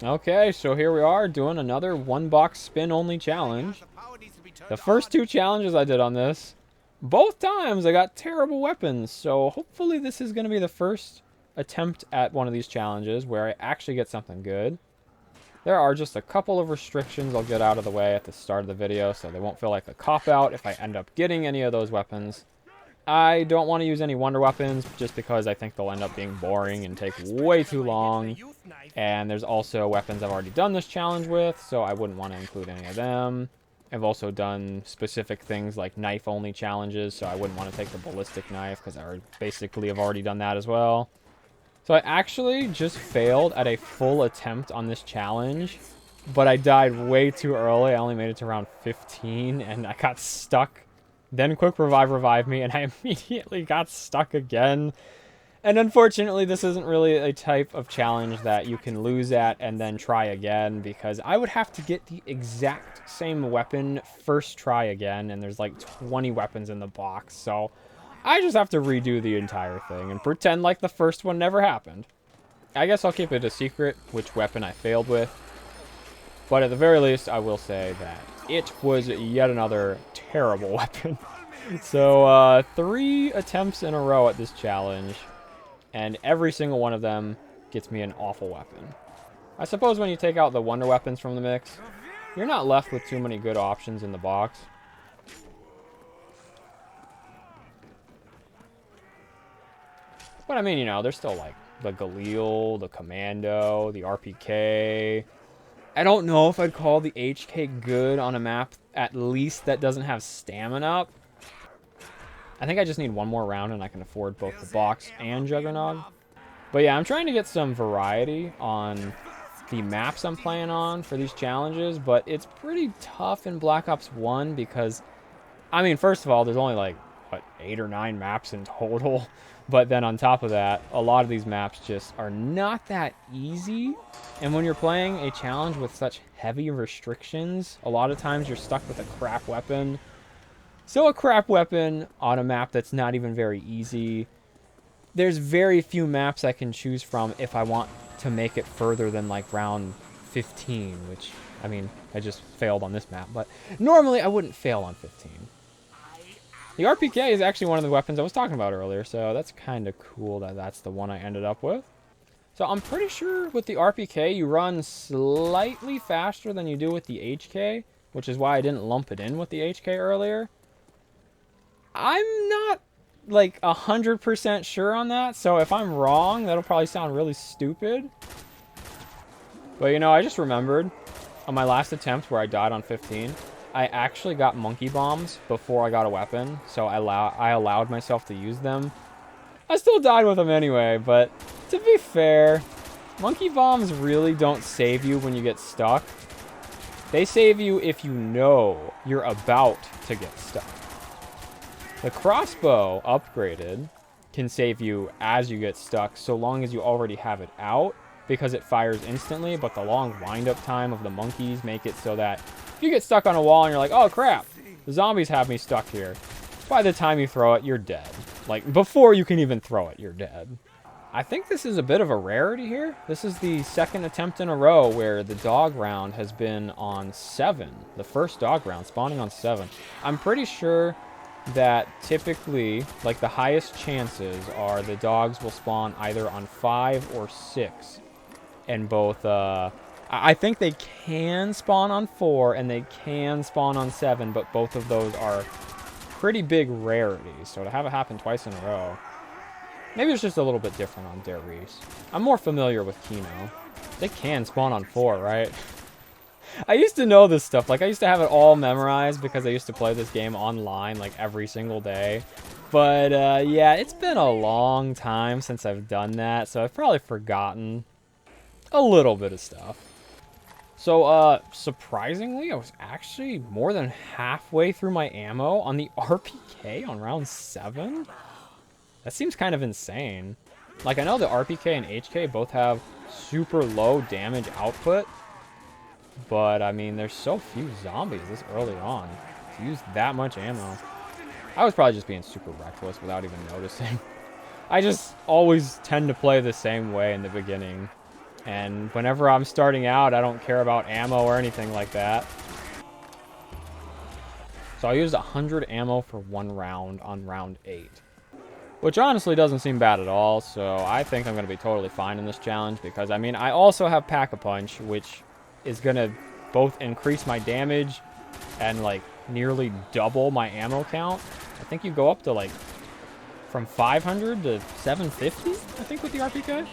Okay, so here we are doing another one box spin only challenge. The first two challenges I did on this, both times I got terrible weapons, so hopefully this is going to be the first attempt at one of these challenges where I actually get something good. There are just a couple of restrictions I'll get out of the way at the start of the video so they won't feel like a cop-out if I end up getting any of those weapons. I don't want to use any wonder weapons just because I think they'll end up being boring and take way too long. And there's also weapons I've already done this challenge with, so I wouldn't want to include any of them. I've also done specific things like knife-only challenges, so I wouldn't want to take the ballistic knife because I basically have already done that as well. So I actually just failed at a full attempt on this challenge, but I died way too early. I only made it to round 15, and I got stuck. Then Quick Revive revived me, and I immediately got stuck again. And unfortunately, this isn't really a type of challenge that you can lose at and then try again, because I would have to get the exact same weapon first try again, and there's like 20 weapons in the box, so I just have to redo the entire thing and pretend like the first one never happened. I guess I'll keep it a secret which weapon I failed with, but at the very least, I will say that it was yet another terrible weapon. So, 3 attempts in a row at this challenge, and every single one of them gets me an awful weapon. I suppose when you take out the wonder weapons from the mix, you're not left with too many good options in the box. But I mean, you know, there's still like the Galil, the Commando, the RPK. I don't know if I'd call the HK good on a map, at least that doesn't have stamina up. I think I just need one more round and I can afford both the box and Juggernog. But yeah, I'm trying to get some variety on the maps I'm playing on for these challenges, but it's pretty tough in Black Ops 1 because, I mean, first of all, there's only like, what, 8 or 9 maps in total. But then on top of that, a lot of these maps just are not that easy. And when you're playing a challenge with such heavy restrictions, a lot of times you're stuck with a crap weapon. So a crap weapon on a map that's not even very easy. There's very few maps I can choose from if I want to make it further than like round 15, which, I mean, I just failed on this map, but normally I wouldn't fail on 15. The RPK is actually one of the weapons I was talking about earlier, so that's kind of cool that that's the one I ended up with. So I'm pretty sure with the RPK, you run slightly faster than you do with the HK, which is why I didn't lump it in with the HK earlier. I'm not like 100% sure on that, so if I'm wrong, that'll probably sound really stupid. But you know, I just remembered on my last attempt where I died on 15, I actually got monkey bombs before I got a weapon, so I allowed myself to use them. I still died with them anyway, but to be fair, monkey bombs really don't save you when you get stuck. They save you if you know you're about to get stuck. The crossbow upgraded can save you as you get stuck so long as you already have it out, because it fires instantly, but the long wind-up time of the monkeys make it so that if you get stuck on a wall and you're like, oh crap, the zombies have me stuck here, by the time you throw it, you're dead. Like, before you can even throw it, you're dead. I think this is a bit of a rarity here. This is the second attempt in a row where the dog round has been on 7. The first dog round spawning on 7. I'm pretty sure that typically, like, the highest chances are the dogs will spawn either on 5 or 6. And both, I think they can spawn on 4 and they can spawn on 7, but both of those are pretty big rarities. So to have it happen twice in a row, maybe it's just a little bit different on Reise. I'm more familiar with Kino. They can spawn on 4, right? I used to know this stuff. Like, I used to have it all memorized because I used to play this game online, like, every single day. But, yeah, it's been a long time since I've done that, so I've probably forgotten a little bit of stuff. So, surprisingly, I was actually more than halfway through my ammo on the RPK on round 7. That seems kind of insane. Like, I know the RPK and HK both have super low damage output, but, I mean, there's so few zombies this early on to use that much ammo. I was probably just being super reckless without even noticing. I just always tend to play the same way in the beginning. And whenever I'm starting out, I don't care about ammo or anything like that. So I used 100 ammo for 1 round on round 8. Which honestly doesn't seem bad at all, so I think I'm going to be totally fine in this challenge because, I mean, I also have Pack-a-Punch, which is going to both increase my damage and, like, nearly double my ammo count. I think you go up to, like, from 500 to 750, I think, with the RPK.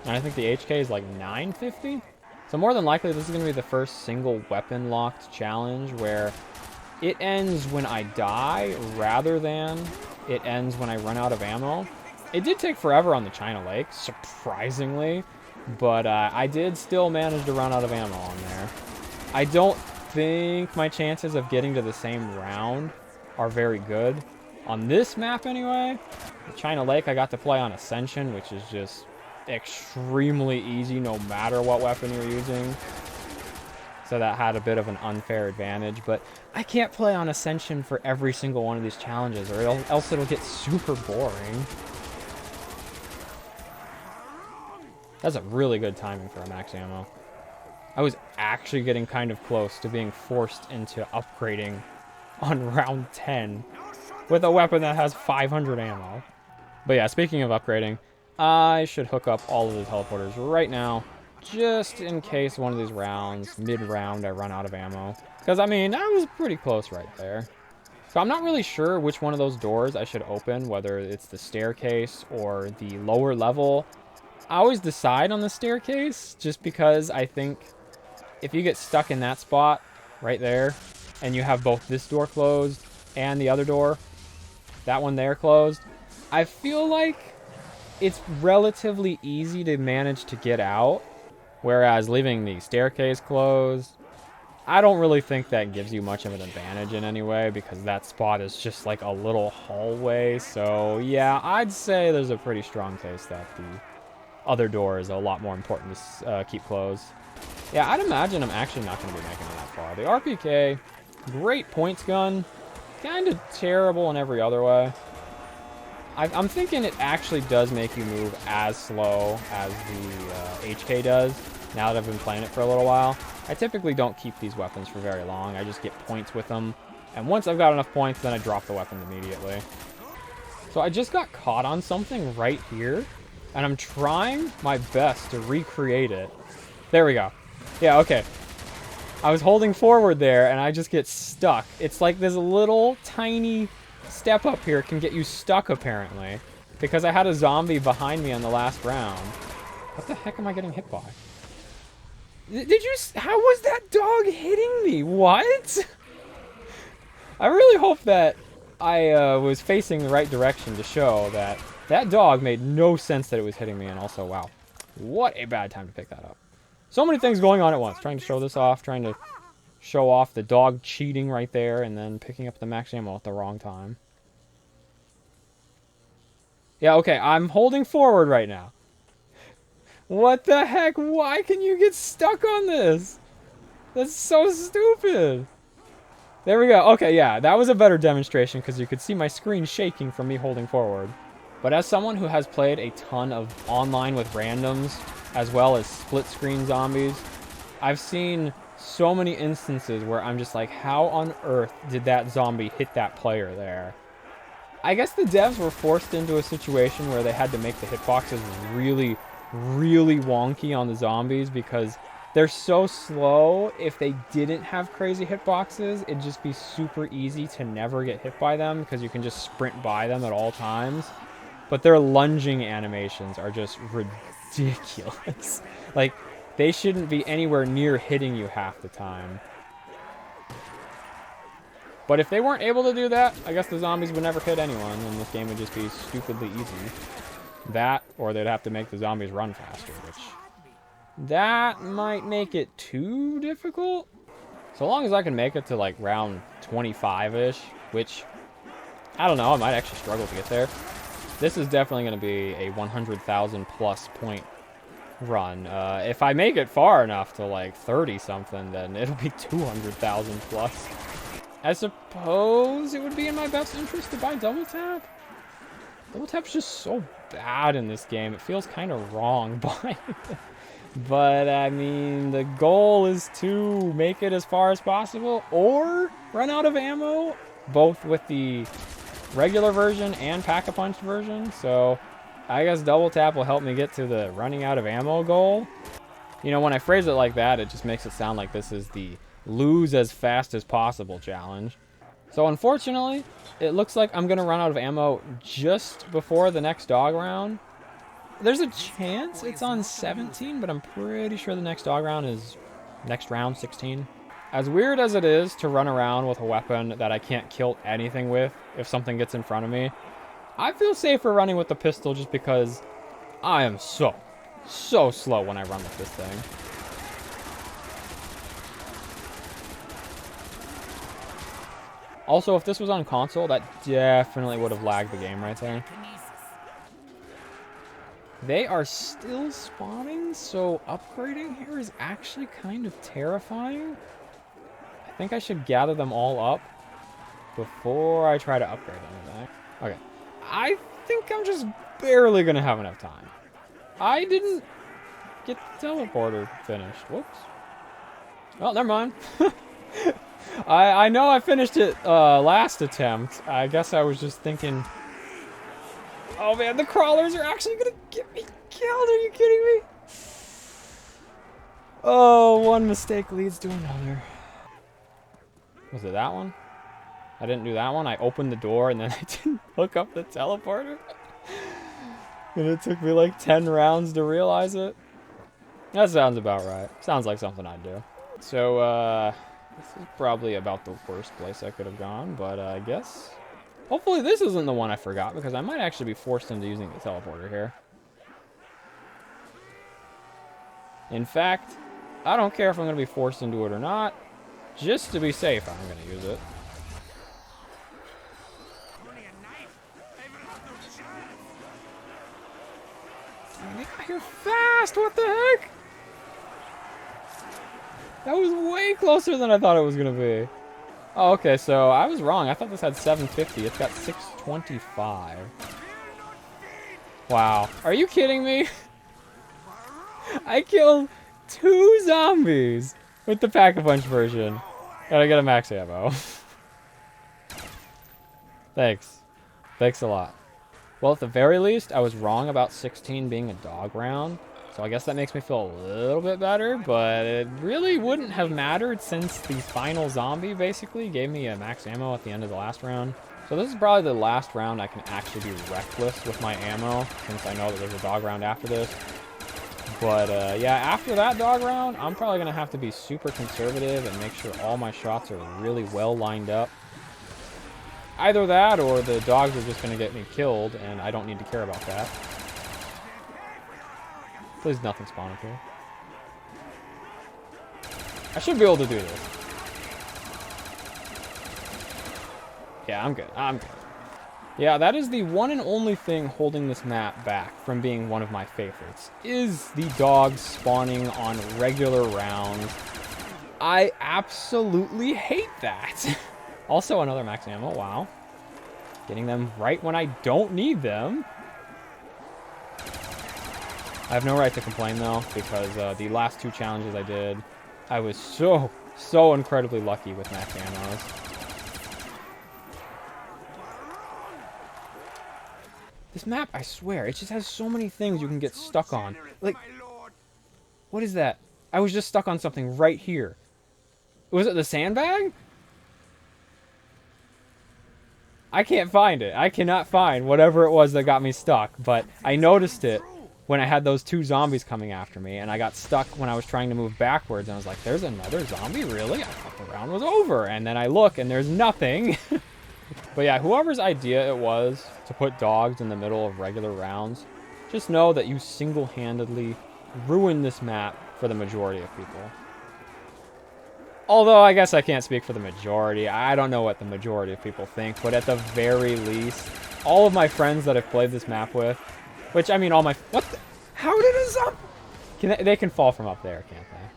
And I think the HK is, like, 950. So more than likely, this is going to be the first single weapon-locked challenge where it ends when I die rather than it ends when I run out of ammo. It did take forever on the China Lake, surprisingly, but I did still manage to run out of ammo on there. I don't think my chances of getting to the same round are very good. On this map, anyway, the China Lake I got to play on Ascension, which is just extremely easy no matter what weapon you're using. So that had a bit of an unfair advantage, but I can't play on Ascension for every single one of these challenges, or else it'll get super boring. That's a really good timing for a max ammo. I was actually getting kind of close to being forced into upgrading on round 10 with a weapon that has 500 ammo. But yeah, speaking of upgrading, I should hook up all of the teleporters right now, just in case one of these rounds, mid-round, I run out of ammo. Because, I mean, I was pretty close right there. So I'm not really sure which one of those doors I should open, whether it's the staircase or the lower level. I always decide on the staircase, just because I think if you get stuck in that spot right there, and you have both this door closed and the other door, that one there closed, I feel like it's relatively easy to manage to get out. Whereas leaving the staircase closed, I don't really think that gives you much of an advantage in any way because that spot is just like a little hallway. So yeah, I'd say there's a pretty strong case that the other door is a lot more important to keep closed. Yeah, I'd imagine I'm actually not going to be making it that far. The RPK, great points gun, kind of terrible in every other way. I'm thinking it actually does make you move as slow as the HK does, now that I've been playing it for a little while. I typically don't keep these weapons for very long. I just get points with them. And once I've got enough points, then I drop the weapon immediately. So I just got caught on something right here, and I'm trying my best to recreate it. There we go. Yeah, okay. I was holding forward there, and I just get stuck. It's like this little tiny step up here can get you stuck, apparently, because I had a zombie behind me on the last round. What the heck am I getting hit by? Did you... How was that dog hitting me? What? I really hope that I was facing the right direction to show that that dog made no sense that it was hitting me, and also, wow, what a bad time to pick that up. So many things going on at once. Trying to show this off, trying to show off the dog cheating right there, and then picking up the max ammo at the wrong time. Yeah, okay, I'm holding forward right now. What the heck? Why can you get stuck on this? That's so stupid. There we go. Okay, yeah, that was a better demonstration because you could see my screen shaking from me holding forward. But as someone who has played a ton of online with randoms, as well as split-screen zombies, I've seen so many instances where I'm just like, how on earth did that zombie hit that player there? I guess the devs were forced into a situation where they had to make the hitboxes really, really wonky on the zombies because they're so slow. If they didn't have crazy hitboxes, it'd just be super easy to never get hit by them because you can just sprint by them at all times. But their lunging animations are just ridiculous. Like, they shouldn't be anywhere near hitting you half the time. But if they weren't able to do that, I guess the zombies would never hit anyone, and this game would just be stupidly easy. That, or they'd have to make the zombies run faster, which... that might make it too difficult. So long as I can make it to, like, round 25-ish, which... I don't know, I might actually struggle to get there. This is definitely going to be a 100,000 plus point run. If I make it far enough to, like, 30-something, then it'll be 200,000 plus. I suppose it would be in my best interest to buy double tap. Double tap's just so bad in this game. It feels kind of wrong buying it. But, I mean, the goal is to make it as far as possible or run out of ammo, both with the regular version and Pack-a-Punch version. So, I guess double tap will help me get to the running out of ammo goal. You know, when I phrase it like that, it just makes it sound like this is the lose as fast as possible challenge. So, unfortunately, it looks like I'm going to run out of ammo just before the next dog round. There's a chance it's on 17, but I'm pretty sure the next dog round is next round 16. As weird as it is to run around with a weapon that I can't kill anything with if something gets in front of me, I feel safer running with the pistol just because I am so slow when I run with this thing. Also, if this was on console, that definitely would have lagged the game right there. They are still spawning, so upgrading here is actually kind of terrifying. I think I should gather them all up before I try to upgrade them. Okay. I think I'm just barely going to have enough time. I didn't get the teleporter finished. Whoops. Oh, never mind. I know I finished it last attempt. I guess I was just thinking... Oh man, the crawlers are actually gonna get me killed. Are you kidding me? Oh, one mistake leads to another. Was it that one? I didn't do that one. I opened the door and then I didn't hook up the teleporter. And it took me like 10 rounds to realize it. That sounds about right. Sounds like something I'd do. So, this is probably about the worst place I could have gone, but I guess... Hopefully this isn't the one I forgot, because I might actually be forced into using the teleporter here. In fact, I don't care if I'm going to be forced into it or not. Just to be safe, I'm going to use it. They got here fast! What the heck? That was way closer than I thought it was going to be. Oh, okay, so I was wrong. I thought this had 750. It's got 625. Wow. Are you kidding me? I killed 2 zombies with the Pack-a-Punch version. And I get a max ammo. Thanks. Thanks a lot. Well, at the very least, I was wrong about 16 being a dog round. So I guess that makes me feel a little bit better, but it really wouldn't have mattered since the final zombie basically gave me a max ammo at the end of the last round. So this is probably the last round I can actually be reckless with my ammo, since I know that there's a dog round after this. But yeah, after that dog round, I'm probably going to have to be super conservative and make sure all my shots are really well lined up. Either that, or the dogs are just going to get me killed, and I don't need to care about that. Please nothing spawn up here. I should be able to do this. Yeah, I'm good. I'm good. Yeah, that is the one and only thing holding this map back from being one of my favorites, is the dogs spawning on regular rounds. I absolutely hate that. Also, another max ammo. Wow. Getting them right when I don't need them. I have no right to complain, though, because the last 2 challenges I did, I was so incredibly lucky with max ammos. This map, I swear, it just has so many things you can get stuck on. Like, what is that? I was just stuck on something right here. Was it the sandbag? I can't find it. I cannot find whatever it was that got me stuck, but I noticed it when I had those 2 zombies coming after me, and I got stuck when I was trying to move backwards, and I was like, there's another zombie? Really? I thought the round was over. And then I look, and there's nothing. But yeah, whoever's idea it was to put dogs in the middle of regular rounds, just know that you single-handedly ruined this map for the majority of people. Although, I guess I can't speak for the majority. I don't know what the majority of people think, but at the very least, all of my friends that I've played this map with, which, I mean, all my... What the... How did a zombie... They can fall from up there, can't they?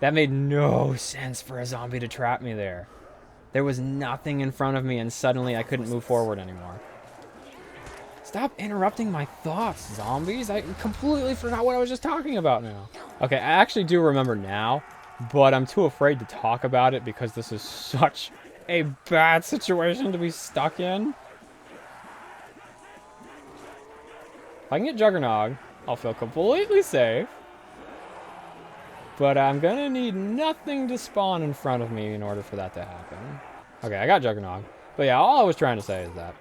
That made no sense for a zombie to trap me there. There was nothing in front of me, and suddenly I couldn't move forward anymore. Stop interrupting my thoughts, zombies. I completely forgot what I was just talking about now. Okay, I actually do remember now, but I'm too afraid to talk about it because this is such a bad situation to be stuck in. If I can get Juggernog, I'll feel completely safe. But I'm gonna need nothing to spawn in front of me in order for that to happen. Okay, I got Juggernog. But yeah, all I was trying to say is that,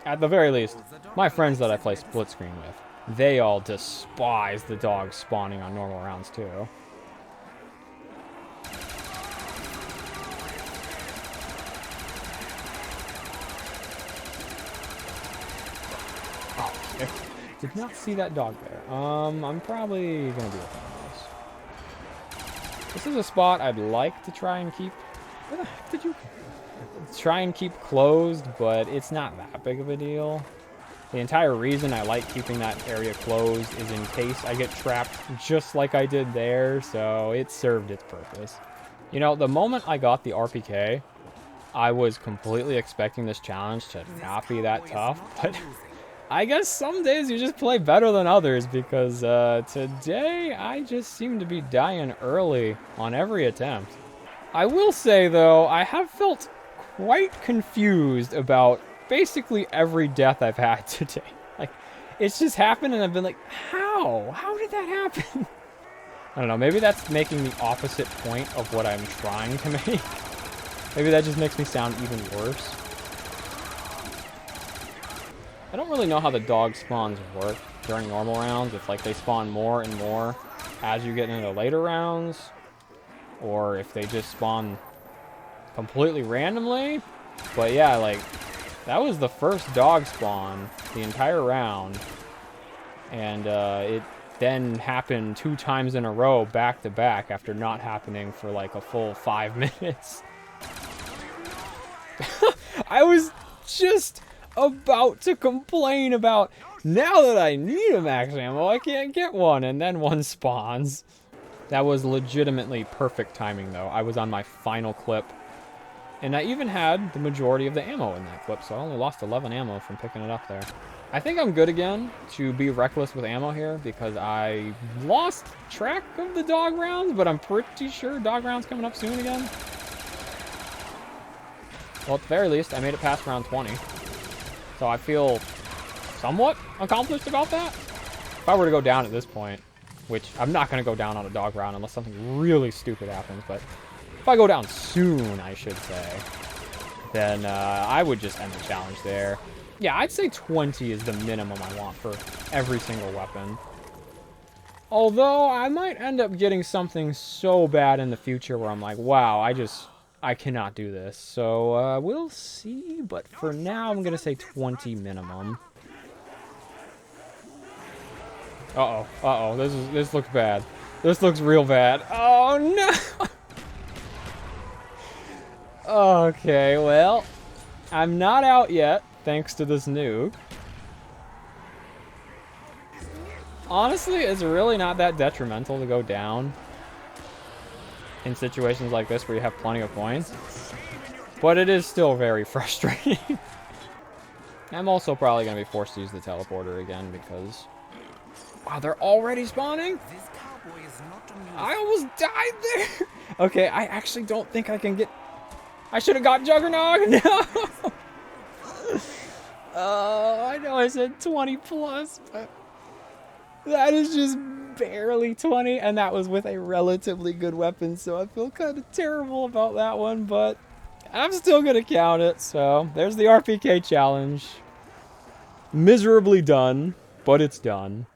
at the very least, my friends that I play split screen with, they all despise the dogs spawning on normal rounds too. Oh, okay. Did not see that dog there. I'm probably gonna be okay with this. This is a spot I'd like to try and keep. Where the heck did you try and keep closed, but it's not that big of a deal. The entire reason I like keeping that area closed is in case I get trapped just like I did there, so it served its purpose. You know, the moment I got the RPK, I was completely expecting this challenge to not be that tough, but I guess some days you just play better than others because today I just seem to be dying early on every attempt. I will say, though, I have felt quite confused about basically every death I've had today. Like, it's just happened and I've been like, how? How did that happen? I don't know, maybe that's making the opposite point of what I'm trying to make. Maybe that just makes me sound even worse. I don't really know how the dog spawns work during normal rounds, if like they spawn more and more as you get into later rounds, or if they just spawn completely randomly. But yeah, like, that was the first dog spawn the entire round, and it then happened 2 times in a row back to back after not happening for like a full 5 minutes. I was just about to complain about, now that I need a max ammo, I can't get one, and then one spawns. That was legitimately perfect timing, though. I was on my final clip, and I even had the majority of the ammo in that clip, so I only lost 11 ammo from picking it up there. I think I'm good again to be reckless with ammo here, because I lost track of the dog rounds, but I'm pretty sure dog rounds coming up soon again. Well, at the very least, I made it past round 20. So I feel somewhat accomplished about that. If I were to go down at this point, which I'm not going to go down on a dog round unless something really stupid happens, but if I go down soon, I should say, then I would just end the challenge there. Yeah, I'd say 20 is the minimum I want for every single weapon. Although, I might end up getting something so bad in the future where I'm like, wow, I cannot do this. So, we'll see. But for now, I'm going to say 20 minimum. Uh-oh. Uh-oh. This looks bad. This looks real bad. Oh, no! Okay, well, I'm not out yet, thanks to this nuke. Honestly, it's really not that detrimental to go down in situations like this where you have plenty of points, but it is still very frustrating. I'm also probably going to be forced to use the teleporter again because, wow, they're already spawning? I almost died there. Okay, I actually don't think I can get, I should have got Juggernog. No. I know I said 20 plus, but that is just barely 20, and that was with a relatively good weapon, so I feel kind of terrible about that one, but I'm still going to count it. So there's the RPK challenge. Miserably done, but it's done.